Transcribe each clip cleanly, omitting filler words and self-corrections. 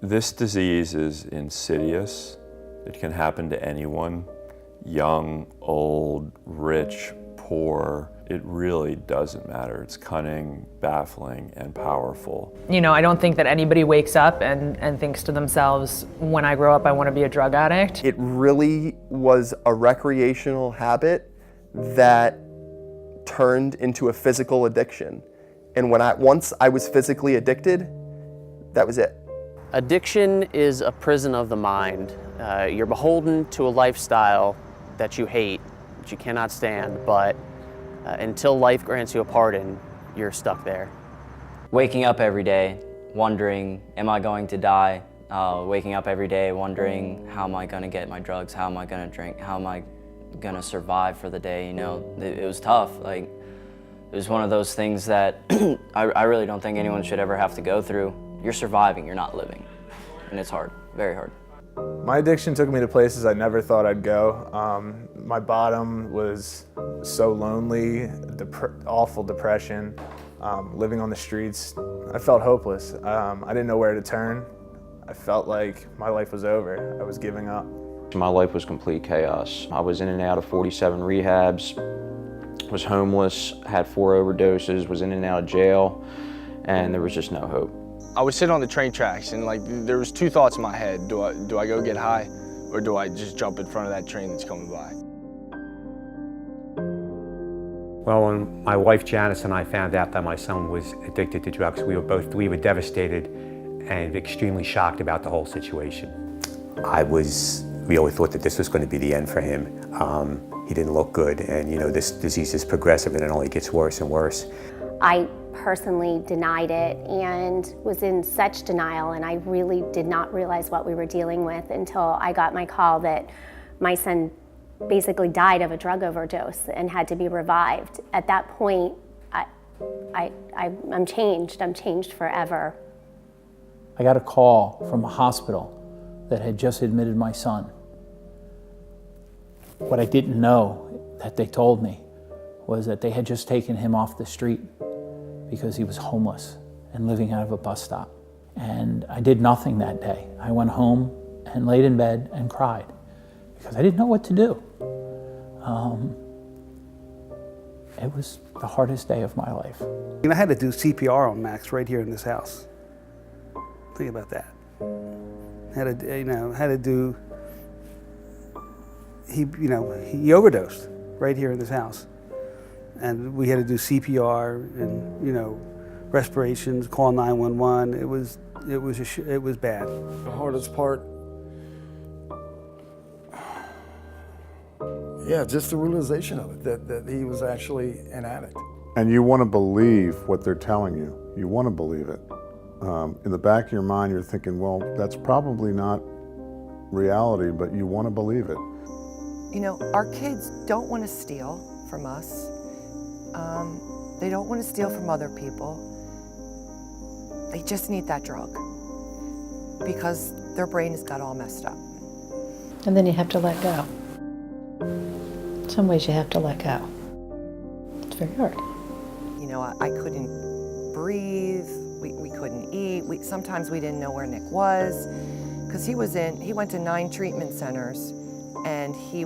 This disease is insidious. It can happen to anyone, young, old, rich, poor. It really doesn't matter. It's cunning, baffling, and powerful. You know, I don't think that anybody wakes up and thinks to themselves, when I grow up, I want to be a drug addict. It really was a recreational habit that turned into a physical addiction. And once I was physically addicted, that was it. Addiction is a prison of the mind. You're beholden to a lifestyle that you hate, that you cannot stand, but until life grants you a pardon, you're stuck there. Waking up every day, wondering, am I going to die? Waking up every day, wondering, how am I gonna get my drugs? How am I gonna drink? How am I gonna survive for the day? You know, it was tough. Like, it was one of those things that I really don't think anyone should ever have to go through. You're surviving, you're not living. And it's hard, very hard. My addiction took me to places I never thought I'd go. My bottom was so lonely, awful depression, living on the streets. I felt hopeless. I didn't know where to turn. I felt like my life was over. I was giving up. My life was complete chaos. I was in and out of 47 rehabs, was homeless, had 4 overdoses, was in and out of jail, and there was just no hope. I was sitting on the train tracks and there was 2 thoughts in my head. Do I go get high or do I just jump in front of that train that's coming by? Well, when my wife Janice and I found out that my son was addicted to drugs, we were devastated and extremely shocked about the whole situation. We always thought that this was going to be the end for him. He didn't look good, and you know, this disease is progressive and it only gets worse and worse. I personally denied it and was in such denial, and I really did not realize what we were dealing with until I got my call that my son basically died of a drug overdose and had to be revived. At that point, I'm changed. I'm changed forever. I got a call from a hospital that had just admitted my son. What I didn't know that they told me was that they had just taken him off the street because he was homeless and living out of a bus stop. And I did nothing that day. I went home and laid in bed and cried because I didn't know what to do. It was the hardest day of my life. I had to do CPR on Max right here in this house. Think about that. He overdosed right here in this house. And we had to do CPR and, respirations, call 911. It was bad. The hardest part, just the realization of it, that he was actually an addict. And you want to believe what they're telling you. You want to believe it. In the back of your mind, you're thinking, well, that's probably not reality, but you want to believe it. You know, our kids don't want to steal from us. They don't want to steal from other people. They just need that drug because their brain has got all messed up. And then you have to let go. In some ways you have to let go. It's very hard. You know, I couldn't breathe. We couldn't eat. Sometimes we didn't know where Nick was because he went to 9 treatment centers and he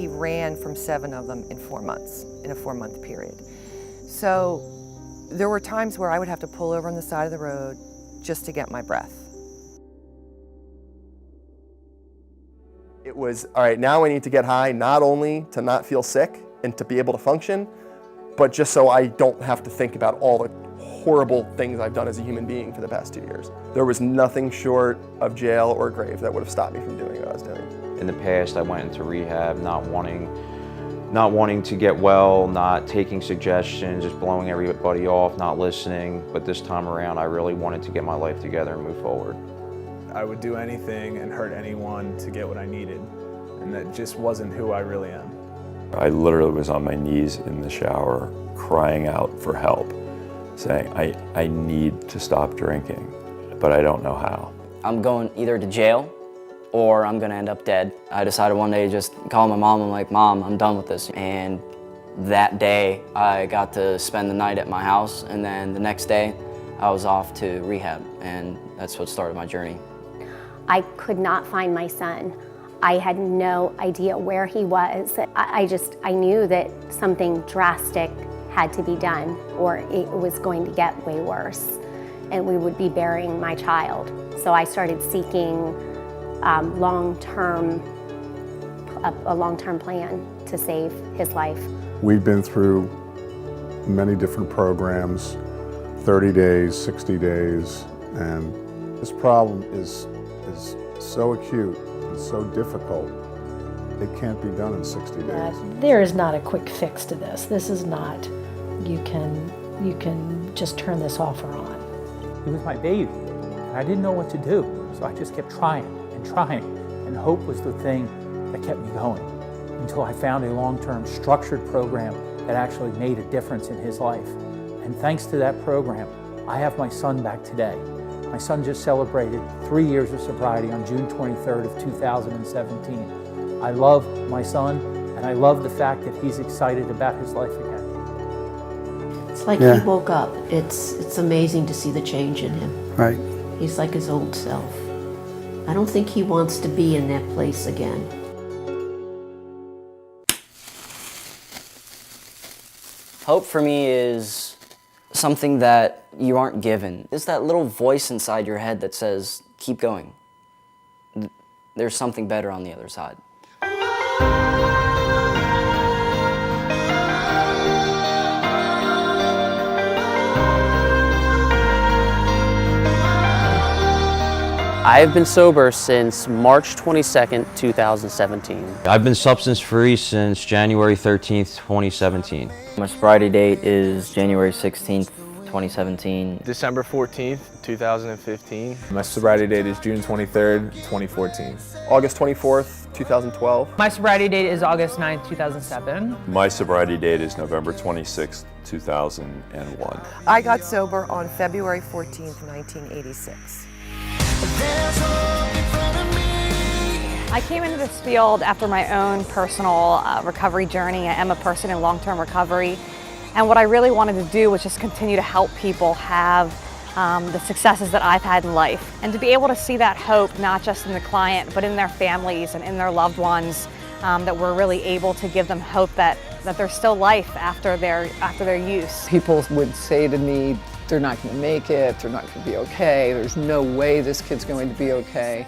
ran from 7 of them in 4 months, in a 4-month period. So there were times where I would have to pull over on the side of the road just to get my breath. It was, all right, now I need to get high, not only to not feel sick and to be able to function, but just so I don't have to think about all the horrible things I've done as a human being for the past 2 years. There was nothing short of jail or grave that would have stopped me from doing what I was doing. In the past, I went into rehab not wanting to get well, not taking suggestions, just blowing everybody off, not listening. But this time around, I really wanted to get my life together and move forward. I would do anything and hurt anyone to get what I needed, and that just wasn't who I really am. I literally was on my knees in the shower, crying out for help, saying, I need to stop drinking, but I don't know how. I'm going either to jail or I'm gonna end up dead. I decided one day to just call my mom. I'm like, Mom, I'm done with this. And that day, I got to spend the night at my house, and then the next day, I was off to rehab. And That's what started my journey. I could not find my son. I had no idea where he was. I knew that something drastic had to be done or it was going to get way worse and we would be burying my child. So I started seeking a long-term plan to save his life. We've been through many different programs, 30 days, 60 days, and this problem is so acute and so difficult, it can't be done in 60 days. There is not a quick fix to this. This is not, you can just turn this off or on. He was my baby. I didn't know what to do, so I just kept trying, and hope was the thing that kept me going until I found a long-term structured program that actually made a difference in his life. And thanks to that program, I have my son back today. My son just celebrated 3 years of sobriety on June 23rd of 2017. I love my son, and I love the fact that he's excited about his life again. It's like he woke up. It's amazing to see the change in him. Right. He's like his old self. I don't think he wants to be in that place again. Hope for me is something that you aren't given. It's that little voice inside your head that says, keep going. There's something better on the other side. I've been sober since March 22nd, 2017. I've been substance-free since January 13th, 2017. My sobriety date is January 16th, 2017. December 14th, 2015. My sobriety date is June 23rd, 2014. August 24th, 2012. My sobriety date is August 9th, 2007. My sobriety date is November 26th, 2001. I got sober on February 14th, 1986. I came into this field after my own personal recovery journey. I am a person in long-term recovery, and what I really wanted to do was just continue to help people have the successes that I've had in life, and to be able to see that hope not just in the client but in their families and in their loved ones, that we're really able to give them hope that there's still life after their use. People would say to me, they're not going to make it, they're not going to be okay, there's no way this kid's going to be okay.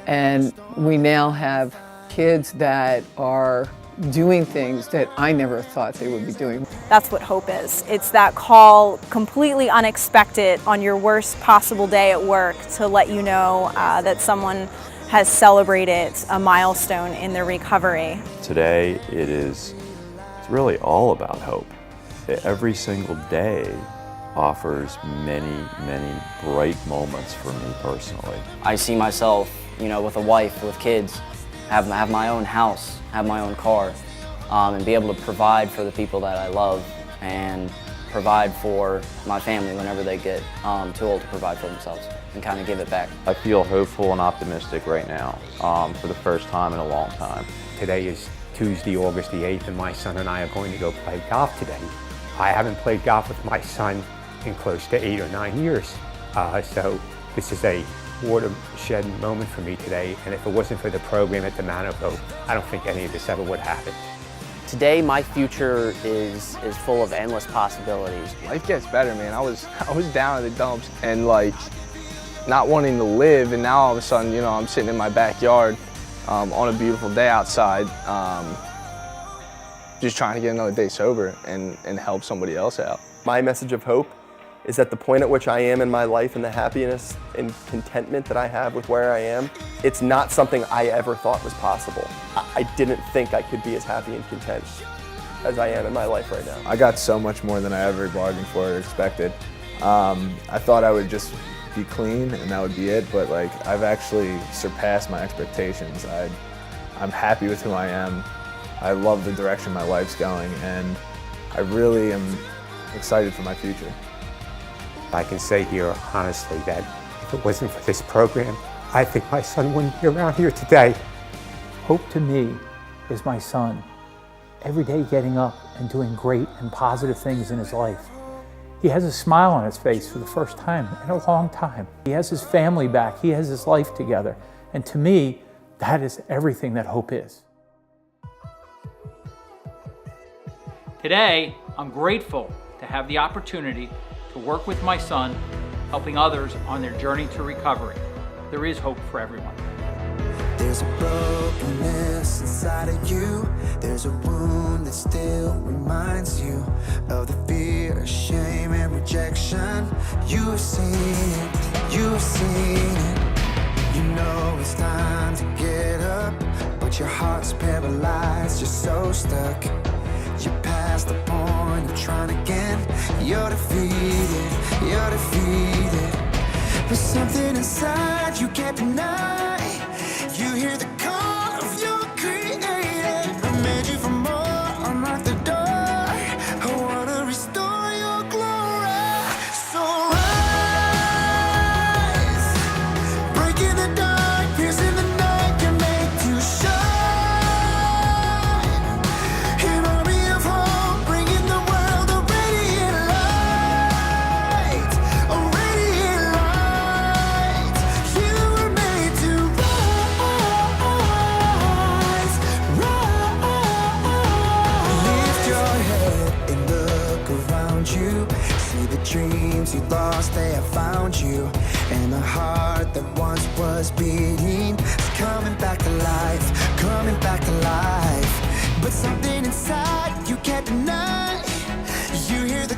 And we now have kids that are doing things that I never thought they would be doing. That's what hope is. It's that call, completely unexpected, on your worst possible day at work to let you know that someone has celebrated a milestone in their recovery. Today it's really all about hope. Every single day offers many, many bright moments for me personally. I see myself, with a wife, with kids, have my own house, have my own car, and be able to provide for the people that I love and provide for my family whenever they get too old to provide for themselves and kind of give it back. I feel hopeful and optimistic right now for the first time in a long time. Today is Tuesday, August the 8th, and my son and I are going to go play golf today. I haven't played golf with my son in close to 8 or 9 years. So this is a watershed moment for me today, and if it wasn't for the program at the Manor, I don't think any of this ever would happen. Today, my future is full of endless possibilities. Life gets better, man. I was down in the dumps and not wanting to live, and now all of a sudden, I'm sitting in my backyard on a beautiful day outside, just trying to get another day sober and help somebody else out. My message of hope is that the point at which I am in my life and the happiness and contentment that I have with where I am, it's not something I ever thought was possible. I didn't think I could be as happy and content as I am in my life right now. I got so much more than I ever bargained for or expected. I thought I would just be clean and that would be it, but I've actually surpassed my expectations. I'm happy with who I am. I love the direction my life's going, and I really am excited for my future. I can say here honestly that if it wasn't for this program, I think my son wouldn't be around here today. Hope to me is my son, every day getting up and doing great and positive things in his life. He has a smile on his face for the first time in a long time. He has his family back. He has his life together. And to me, that is everything that hope is. Today, I'm grateful to have the opportunity to work with my son, helping others on their journey to recovery. There is hope for everyone. There's a brokenness inside of you. There's a wound that still reminds you of the fear, shame, and rejection. You have seen it, you have seen it. You know it's time to get up, but your heart's paralyzed, you're so stuck. You're past the point of trying again. You're defeated, you're defeated. But something inside you can't deny. You hear the call of your creator. I made you for more, unlock the door. I wanna restore your glory. So rise, breaking the dark, piercing the night can make you shine. An army of hope, bringing the world a radiant light, a radiant light. You were made to rise, lift your head and look around you. See the dreams you lost, they have found you. And the heart that once was beating is coming back to life, coming back to life. But something inside you can't deny. You hear the